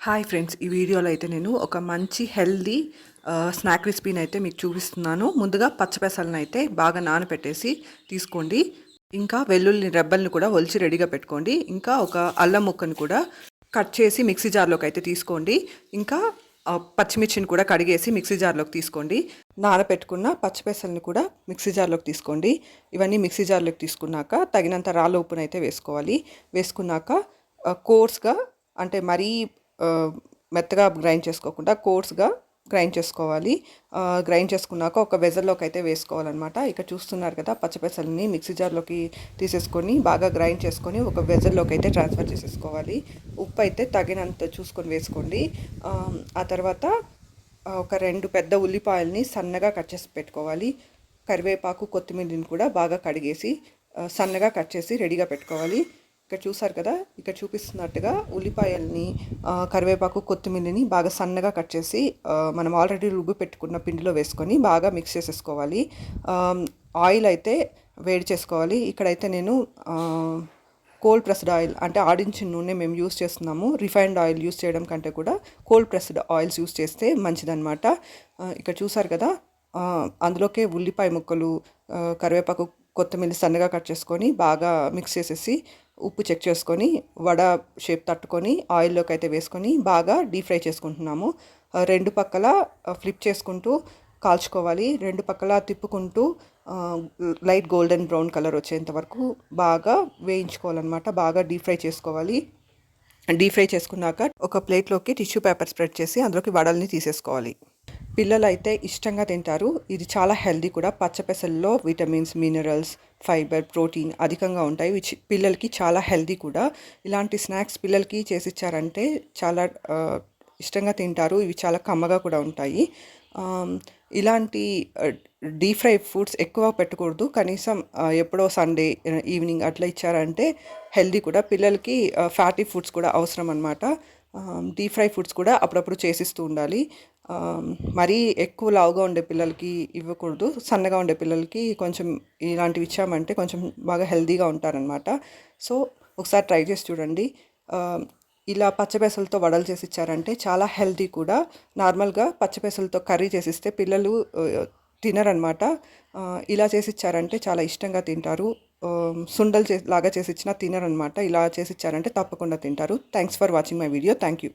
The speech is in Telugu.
హాయ్ ఫ్రెండ్స్, ఈ వీడియోలో అయితే నేను ఒక మంచి హెల్దీ స్నాక్ రెసిపీని అయితే మీకు చూపిస్తున్నాను. ముందుగా పచ్చపెసలను అయితే బాగా నానబెట్టేసి తీసుకోండి. ఇంకా వెల్లుల్లి రెబ్బల్ని కూడా ఒలిచి రెడీగా పెట్టుకోండి. ఇంకా ఒక అల్లం ముక్కను కూడా కట్ చేసి మిక్సీ జార్లోకి అయితే తీసుకోండి. ఇంకా పచ్చిమిర్చిని కూడా కడిగేసి మిక్సీ జార్లోకి తీసుకోండి. నానబెట్టుకున్న పచ్చిపెసల్ని కూడా మిక్సీ జార్లోకి తీసుకోండి. ఇవన్నీ మిక్సీ జార్లోకి తీసుకున్నాక తగినంత రాళ్ళ ఉప్పును అయితే వేసుకోవాలి. వేసుకున్నాక కోర్స్గా, అంటే మరీ మెత్తగా గ్రైండ్ చేసుకోకుండా కోర్స్గా గ్రైండ్ చేసుకోవాలి. గ్రైండ్ చేసుకున్నాక ఒక వెజల్లోకి అయితే వేసుకోవాలన్నమాట. ఇక్కడ చూస్తున్నారు కదా, పచ్చిపెసల్ని మిక్సీ జార్లోకి తీసేసుకొని బాగా గ్రైండ్ చేసుకొని ఒక వెజల్లోకి అయితే ట్రాన్స్ఫర్ చేసేసుకోవాలి. ఉప్పు అయితే తగినంత చూసుకొని వేసుకోండి. ఆ తర్వాత ఒక 2 పెద్ద ఉల్లిపాయల్ని సన్నగా కట్ చేసి పెట్టుకోవాలి. కరివేపాకు, కొత్తిమీరని కూడా బాగా కడిగేసి సన్నగా కట్ చేసి రెడీగా పెట్టుకోవాలి. ఇక్కడ చూసారు కదా, ఇక్కడ చూపిస్తున్నట్టుగా ఉల్లిపాయల్ని, కరివేపాకు, కొత్తిమీరని బాగా సన్నగా కట్ చేసి మనం ఆల్రెడీ రుబ్బి పెట్టుకున్న పిండిలో వేసుకొని బాగా మిక్స్ చేసేసుకోవాలి. ఆయిల్ అయితే వేడి చేసుకోవాలి. ఇక్కడైతే నేను కోల్డ్ ప్రెస్డ్ ఆయిల్, అంటే ఆడించిన నూనె మేము యూస్ చేస్తున్నాము. రిఫైన్డ్ ఆయిల్ యూస్ చేయడం కంటే కూడా కోల్డ్ ప్రెస్డ్ ఆయిల్స్ యూస్ చేస్తే మంచిదన్నమాట. ఇక్కడ చూసారు కదా, అందులోకే ఉల్లిపాయ ముక్కలు, కరివేపాకు, కొత్తిమీర సన్నగా కట్ చేసుకొని బాగా మిక్స్ చేసేసి ఉప్పు చెక్ చేసుకొని వడ షేప్ తట్టుకొని ఆయిల్లోకి అయితే వేసుకొని బాగా డీప్ ఫ్రై చేసుకుంటున్నాము. 2 పక్కల ఫ్లిప్ చేసుకుంటూ కాల్చుకోవాలి. 2 పక్కల తిప్పుకుంటూ లైట్ గోల్డెన్ బ్రౌన్ కలర్ వచ్చేంత వరకు బాగా వేయించుకోవాలన్నమాట. బాగా డీప్ ఫ్రై చేసుకోవాలి. డీప్ ఫ్రై చేసుకున్నాక ఒక ప్లేట్లోకి టిష్యూ పేపర్ స్ప్రెడ్ చేసి అందులోకి వడల్ని తీసేసుకోవాలి. పిల్లలు అయితే ఇష్టంగా తింటారు. ఇది చాలా హెల్దీ కూడా. పచ్చపెసల్లో విటమిన్స్, మినరల్స్, ఫైబర్, ప్రోటీన్ అధికంగా ఉంటాయి. పిల్లలకి చాలా హెల్దీ కూడా. ఇలాంటి స్నాక్స్ పిల్లలకి చేసిచ్చారంటే చాలా ఇష్టంగా తింటారు. ఇవి చాలా కమ్మగా కూడా ఉంటాయి. ఇలాంటి డీప్ ఫ్రై ఫుడ్స్ ఎక్కువ పెట్టకూడదు. కనీసం ఎప్పుడో సండే ఈవినింగ్ అట్లా ఇచ్చారంటే హెల్దీ కూడా. పిల్లలకి ఫ్యాటీ ఫుడ్స్ కూడా అవసరం అన్నమాట. డీప్ ఫ్రై ఫుడ్స్ కూడా అప్పుడప్పుడు చేసిస్తూ ఉండాలి. మరీ ఎక్కువ లావుగా ఉండే పిల్లలకి ఇవ్వకూడదు. సన్నగా ఉండే పిల్లలకి కొంచెం ఇలాంటివి ఇచ్చామంటే కొంచెం బాగా హెల్దీగా ఉంటారనమాట. సో ఒకసారి ట్రై చేసి చూడండి. ఇలా పచ్చపెసలతో వడలు చేసి ఇచ్చారంటే చాలా హెల్దీ కూడా. నార్మల్గా పచ్చపెసలతో కర్రీ చేసిస్తే పిల్లలు తినరనమాట. ఇలా చేసి ఇచ్చారంటే చాలా ఇష్టంగా తింటారు. సుండలు లాగా చేసి ఇచ్చినా తినరనమాట. ఇలా చేసి ఇచ్చారంటే తప్పకుండా తింటారు. Thanks for watching my video. Thank you.